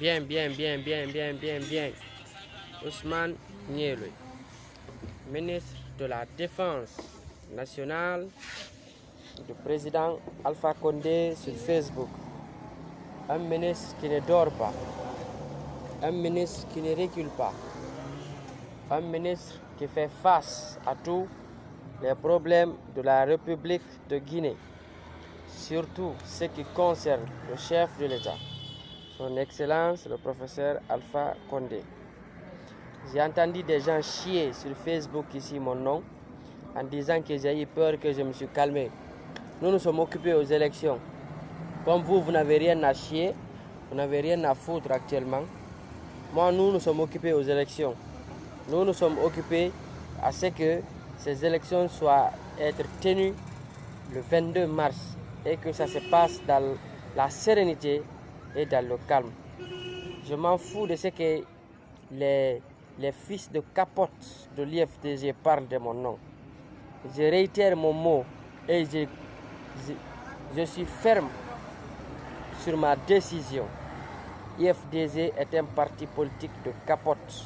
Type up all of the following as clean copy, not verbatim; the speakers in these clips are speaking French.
Bien. Ousmane Niélo, ministre de la Défense nationale du président Alpha Condé sur Facebook. Un ministre qui ne dort pas. Un ministre qui ne recule pas. Un ministre qui fait face à tous les problèmes de la République de Guinée. Surtout ce qui concerne le chef de l'État, son Excellence le professeur Alpha Condé. J'ai entendu des gens chier sur Facebook ici mon nom en disant que j'ai eu peur, que je me suis calmé. Nous sommes occupés aux élections. Comme vous n'avez rien à chier, vous n'avez rien à foutre actuellement. Moi, nous sommes occupés aux élections. Nous sommes occupés à ce que ces élections soient être tenues le 22 mars et que ça se passe dans la sérénité et dans le calme. Je m'en fous de ce que les fils de capote de l'IFDG parlent de mon nom. Je réitère mon mot et je suis ferme sur ma décision. IFDG est un parti politique de capote.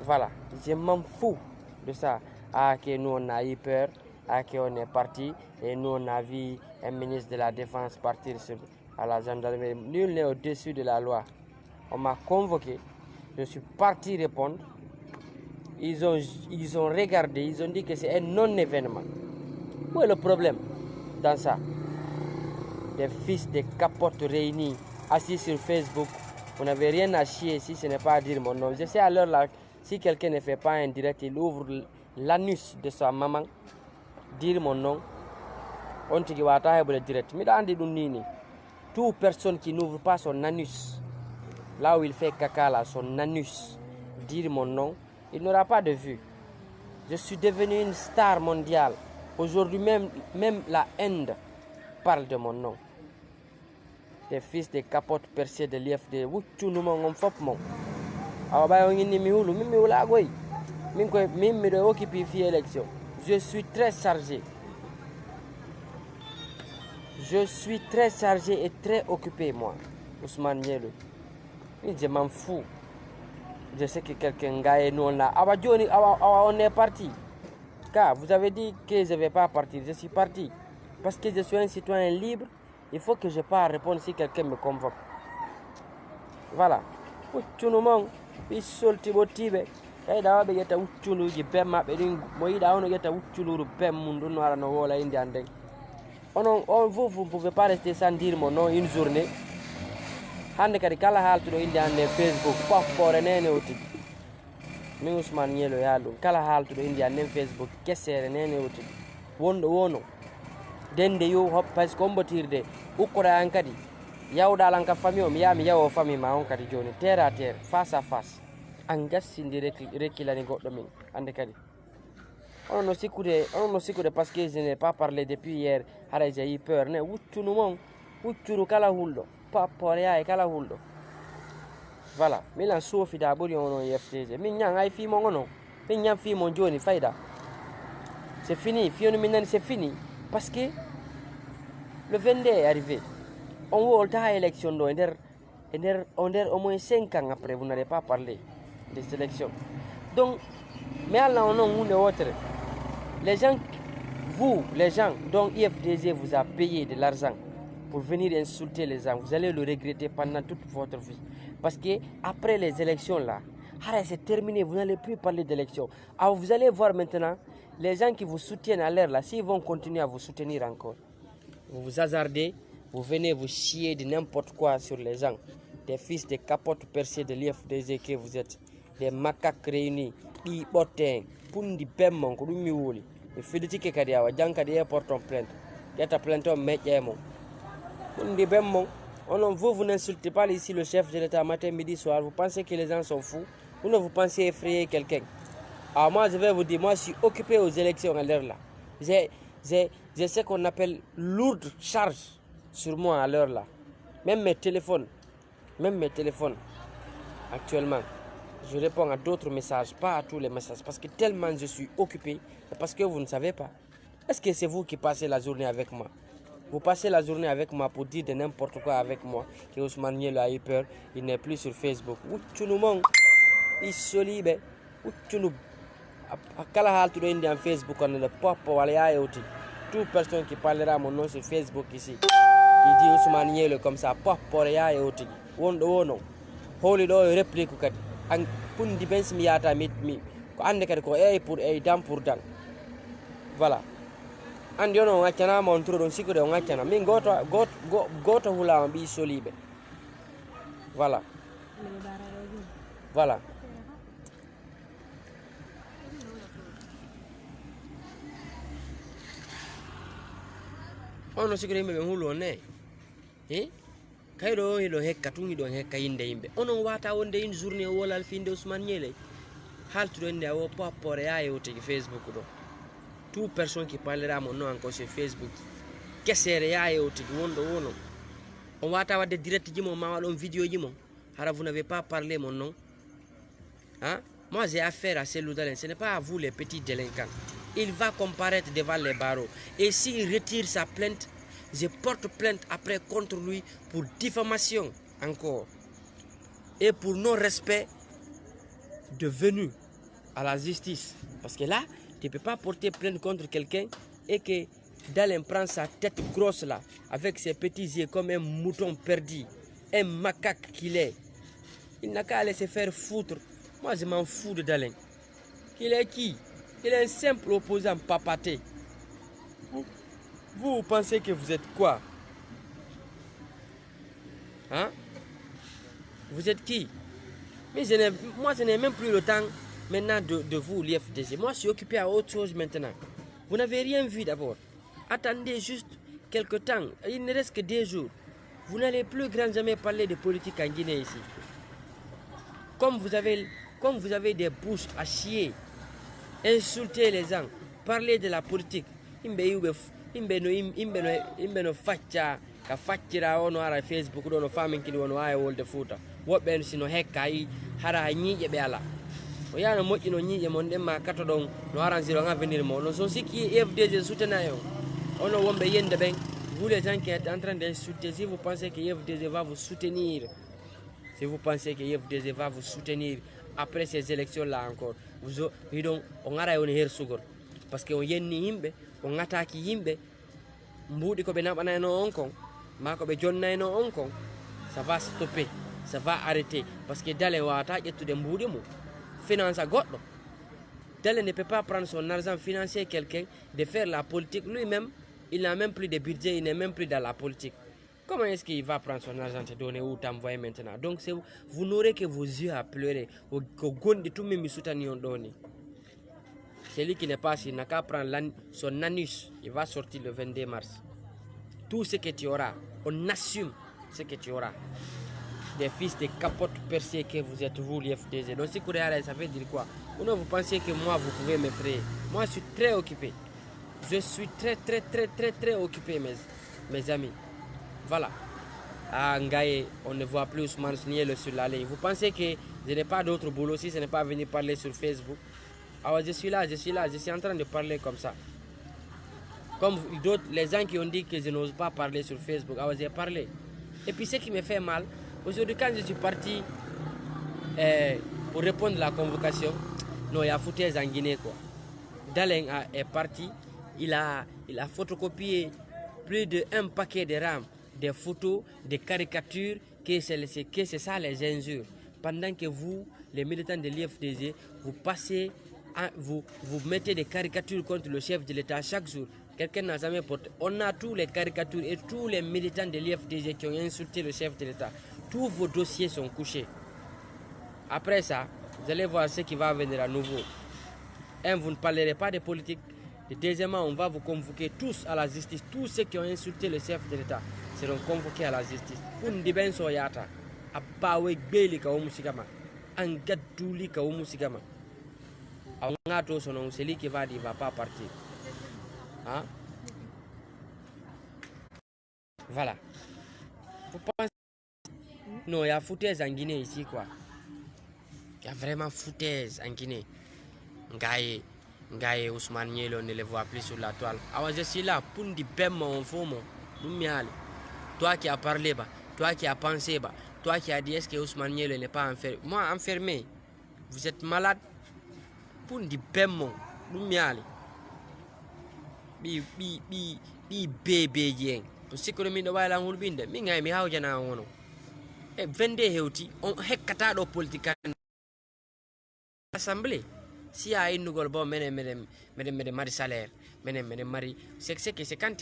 Voilà, je m'en fous de ça. Ah, que nous on a eu peur, ah, qu'on est parti et nous on a vu un ministre de la Défense partir à la gendarmerie. Nul n'est au-dessus de la loi. On m'a convoqué, je suis parti répondre. Ils ont regardé, ils ont dit que c'est un non-événement. Où est le problème dans ça? Des fils de capotes réunis, assis sur Facebook. Vous n'avez rien à chier si ce n'est pas à dire mon nom. Je sais à l'heure là, si quelqu'un ne fait pas un direct, il ouvre l'anus de sa maman, dire mon nom. On te dit le direct. Mais dans toute personne qui n'ouvre pas son anus, là où il fait caca là, son anus, dire mon nom, il n'aura pas de vue. Je suis devenu une star mondiale. Aujourd'hui même la Inde parle de mon nom. Des fils de capotes percées de l'IFD. Je suis très chargé. Je suis très chargé et très occupé, moi, Ousmane Niélo. Je m'en fous. Je sais que quelqu'un gagne nous là. On est parti. Car vous avez dit que je ne vais pas partir. Je suis parti. Parce que je suis un citoyen libre. Il faut que je parte répondre si quelqu'un me convoque. Voilà. Vous ne pouvez pas rester sans dire mon nom une journée. Hande kadi kala haltuɗo inde hande Facebook poppore nene wotidi min Ousmane Niélo yaalum kala haltuɗo inde hande Facebook kessere nene wotidi wonɗo wono dende yo hop par ce que ombotirde ukkora an kadi yawɗal an ka famille o mi yaha mi yawo famille ma on kadi joni terre à terre face à face an gassidi rekkilani goɗɗo min hande kadi on no sikkude parce que je n'ai pas parlé depuis hier haray j'ai eu peur ne wuccunu mon wuccunu kala hulɗo pappore kala hulɗo. Voilà, milan sofida ɓuri ono FTG min ñang ay fimo ngono min ñam fimo joni fayda c'est fini fionu min nani c'est fini parce que le 22 est arrivé on wolta ha élection do nder au moins 5 ans après vous n'allez pas parler des élections donc mais Allah on hunde autre les gens dont IFDG vous a payé de l'argent pour venir insulter les gens, vous allez le regretter pendant toute votre vie. Parce que après les élections là, c'est terminé, vous n'allez plus parler d'élections. Alors vous allez voir maintenant, les gens qui vous soutiennent à l'air là, s'ils vont continuer à vous soutenir encore, vous vous hasardez, vous venez vous chier de n'importe quoi sur les gens. Des fils de capotes percées de l'IFDG que vous êtes, des macaques réunis, des botins, pundi bemmon, kurumi woli. Mais fiditi kadi awa, jang kadi porte en plainte. Yata plainte on met yemo. Vous n'insultez pas ici le chef de l'État matin, midi, soir. Vous pensez que les gens sont fous? Ou ne vous pensez effrayer quelqu'un? Alors moi, je vais vous dire, moi, je suis occupé aux élections à l'heure là. J'ai ce qu'on appelle lourde charge sur moi à l'heure là. Même mes téléphones, actuellement, je réponds à d'autres messages, pas à tous les messages. Parce que tellement je suis occupé, parce que vous ne savez pas. Est-ce que c'est vous qui passez la journée avec moi? Vous passez la journée avec moi pour dire de n'importe quoi avec moi. Que Ousmane Nielo a eu peur, il n'est plus sur Facebook. Ouchounumong, isolibe, ouchounou. Kala haltu do indi en Facebook on ne pop wala ya oti. Toute personne qui parlera mon nom sur Facebook ici, qui dit Ousmane Nielo comme ça, pop pour ya oti. Wondo wono. Holi do réplique kadi. An pundi ben mi yata mi ko ande kadi ko pour dam pour dam. Voilà. Andi ono ngacana ma on turo don sikode on ngacana min goto hula on bi solibe. Voilà. Voilà. Ono sikode me hulo ne. Kaydo hilo hekka tungi don hekka inde yimbe. Ono wata wonde une journée wolal finde Ousmane Nielo. Haltu ende awo popore ya yote Facebook do. Toute personne qui parlera mon nom encore sur Facebook, qu'est-ce que c'est? On va t'avoir des directs, on vidéo, alors vous n'avez pas parlé mon nom. Hein? Moi j'ai affaire à ces loups-d'Alain, ce n'est pas à vous les petits délinquants. Il va comparaître devant les barreaux. Et s'il retire sa plainte, je porte plainte après contre lui pour diffamation encore. Et pour non-respect de venue à la justice. Parce que là, tu ne peux pas porter plainte contre quelqu'un et que Dalen prend sa tête grosse là, avec ses petits yeux comme un mouton perdu, un macaque qu'il est. Il n'a qu'à aller se faire foutre. Moi, je m'en fous de Dalen. Il est qui? Il est un simple opposant papaté. Vous pensez que vous êtes quoi? Hein? Vous êtes qui? Mais moi, je n'ai même plus le temps maintenant de vous, l'IFDG. Moi, je suis occupé à autre chose maintenant. Vous n'avez rien vu d'abord. Attendez juste quelques temps. Il ne reste que 2 jours. Vous n'allez plus grand jamais parler de politique en Guinée ici. Comme vous avez des bouches à chier, insulter les gens, parler de la politique. No faccia ka faccira ono ara Facebook do no famin kidi wono ay wolde futa wobbe sino hekka yi hara nyiije be ala o yana moƴƴino nyiije mon den ma kato don no arrangiro en avenir mo no son siki FDG soutenait ono wombe yende ben vous les gens qui êtes en train d'insulter, si vous pensez que FDG va vous soutenir, si vous pensez que FDG va vous soutenir après ces élections là encore, vous on ara on her sugor parce que on yenni yimbe on attaque yimbe mbuudi ko be nabanayno on kon ma ko be jonnayno on kon, ça va stopper, ça va arrêter parce que Dalen wata ƴettude mbuudi mum finance goddo. Dalen ne peut pas prendre son argent, financer quelqu'un, de faire la politique lui-même. Il n'a même plus de budget, il n'est même plus dans la politique. Comment est-ce qu'il va prendre son argent, te donner ou t'envoyer maintenant? Donc vous n'aurez que vos yeux à pleurer. Celui qui n'est pas assis n'a qu'à prendre son anus. Il va sortir le 22 mars. Tout ce que tu auras, on assume ce que tu auras. Des fils de capotes percées que vous êtes, vous, l'IFDG. Donc si vous regardez, ça veut dire quoi? Ou non, vous pensez que moi, vous pouvez m'effrayer? Moi, je suis très occupé. Je suis très occupé, mes amis. Voilà. À Ngaye, on ne voit plus Ousmane Nielo sur la ligne. Vous pensez que je n'ai pas d'autre boulot si ce n'est pas venir parler sur Facebook? Alors je suis là, je suis en train de parler comme ça. Comme d'autres, les gens qui ont dit que je n'ose pas parler sur Facebook, alors j'ai parlé. Et puis ce qui me fait mal, aujourd'hui quand je suis parti pour répondre à la convocation, non, il y a foutaise en Guinée quoi. Dalen est parti, il a photocopié plus d'un paquet de rames, des photos, des caricatures, que c'est ça les injures. Pendant que vous, les militants de l'IFDG, vous passez, vous mettez des caricatures contre le chef de l'État chaque jour. Quelqu'un n'a jamais porté. On a tous les caricatures et tous les militants de l'IFDG qui ont insulté le chef de l'État. Tous vos dossiers sont couchés. Après ça, vous allez voir ce qui va venir à nouveau. Un, vous ne parlerez pas de politique. Et deuxièmement, on va vous convoquer tous à la justice. Tous ceux qui ont insulté le chef de l'État seront convoqués à la justice. Undiben soyata, abawe beli ka umusigama, angaduli ka umusigama. Angato sonon celui qui va dire va pas partir. Hein? Voilà. Vous pensez? Non, il y a foutaise en Guinée ici quoi. Il y a vraiment foutaise en Guinée. Ngaye Ousmane Nielo ne le voit plus sur la toile. Alors je suis là pour dire ben mon faux mot. Toi qui as parlé, bah, toi qui as pensé, bah, toi qui as dit est-ce que Ousmane Nielo n'est pas enfermé. Moi, enfermé, vous êtes malade pour dire paiement. Bi bébé yen. To sikolomi do wala hulbinde. Mi ngay mi hawjana wono. E vende hewti on hekkata do politique assemblée. Si y a une nouvelle bon mari salaire, mari c'est quand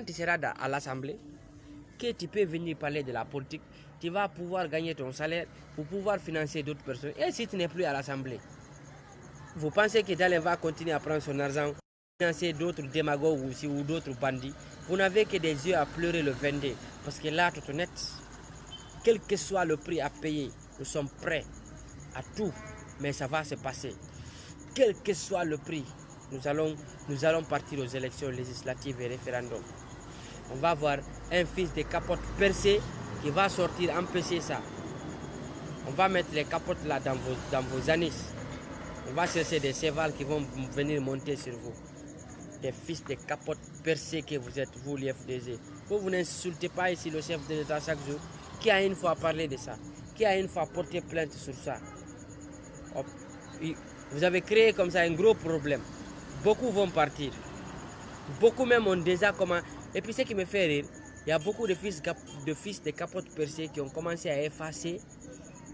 tu seras à l'assemblée que tu peux venir parler de la politique, tu vas pouvoir gagner ton salaire pour pouvoir financer d'autres personnes. Et si tu n'es plus à l'assemblée, vous pensez que Dalen va continuer à prendre son argent, financer d'autres démagogues aussi ou d'autres bandits? Vous n'avez que des yeux à pleurer le 22. Parce que là, tout honnête, quel que soit le prix à payer, nous sommes prêts à tout. Mais ça va se passer. Quel que soit le prix, nous allons partir aux élections législatives et référendums. On va voir un fils de capote percé qui va sortir empêcher ça. On va mettre les capotes là dans vos anis. On va chercher des chevals qui vont venir monter sur vous. Des fils de capote percés que vous êtes, vous les FDG. Vous n'insultez pas ici le chef de l'État chaque jour. Qui a une fois parlé de ça? Qui a une fois porté plainte sur ça? Vous avez créé comme ça un gros problème. Beaucoup vont partir. Beaucoup même ont déjà commencé. Et puis ce qui me fait rire, il y a beaucoup de fils de capote percés qui ont commencé à effacer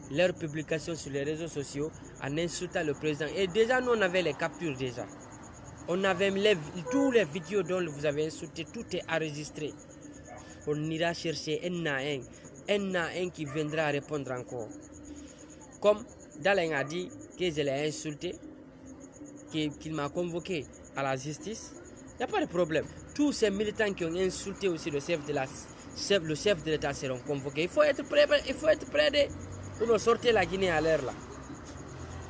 leurs publications sur les réseaux sociaux en insultant le président. Et déjà, nous, on avait les captures déjà. On avait tous les vidéos dont vous avez insulté, tout est enregistré. On ira chercher un à un qui viendra répondre encore. Comme Dalen a dit que je l'ai insulté, qu'il m'a convoqué à la justice, il n'y a pas de problème. Tous ces militants qui ont insulté aussi le chef de l'État seront convoqués. Il faut être prêt pour nous sortir la Guinée à l'air là.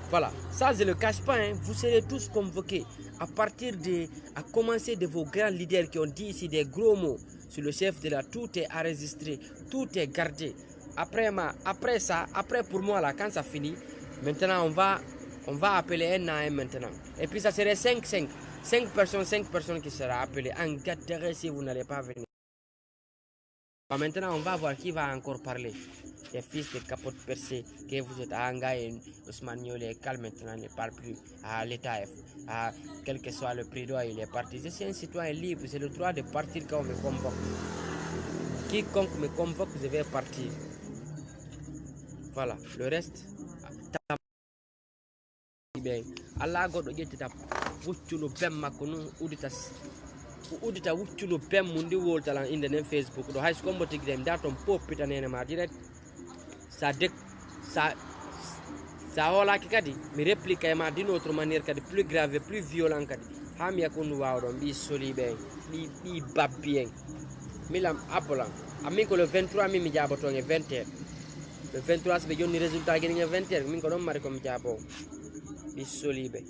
Voilà, ça je ne le cache pas, hein. Vous serez tous convoqués à commencer de vos grands leaders qui ont dit ici des gros mots sur le chef de l'État. Tout est enregistré, tout est gardé. Après pour moi là, quand ça finit, maintenant on va appeler un à un maintenant. Et puis ça serait 5 personnes qui seront appelées. Engagez si vous n'allez pas venir. Maintenant, on va voir qui va encore parler. Les fils de capote percés que vous êtes à Angaï, Ousmane Nielo, calme maintenant, ne parle plus à l'État. Quel que soit le prix d'où il est parti. Je suis un citoyen libre, j'ai le droit de partir quand on me convoque. Quiconque me convoque, je vais partir. Voilà, le reste. Allah goɗɗo ƴettita wuccuno bem makko nun udita wuccuno bem mum ndi woltalan inde nden Facebook ɗo hay so kombo tigi dem da ton poppitanene ma direct sa holaki kadi mi réplique e ma d'une autre manière kadi plus grave plus violent kadi ha mi yakunu wawɗon ɓi soliɓe en ɓi babbi en milam abolan amin ko le 23 min mi jaboton e 20h le 23 so ɓe jonni résultat gueɗi e 20h min ko ɗon mari komi jabo ɓi soliɓe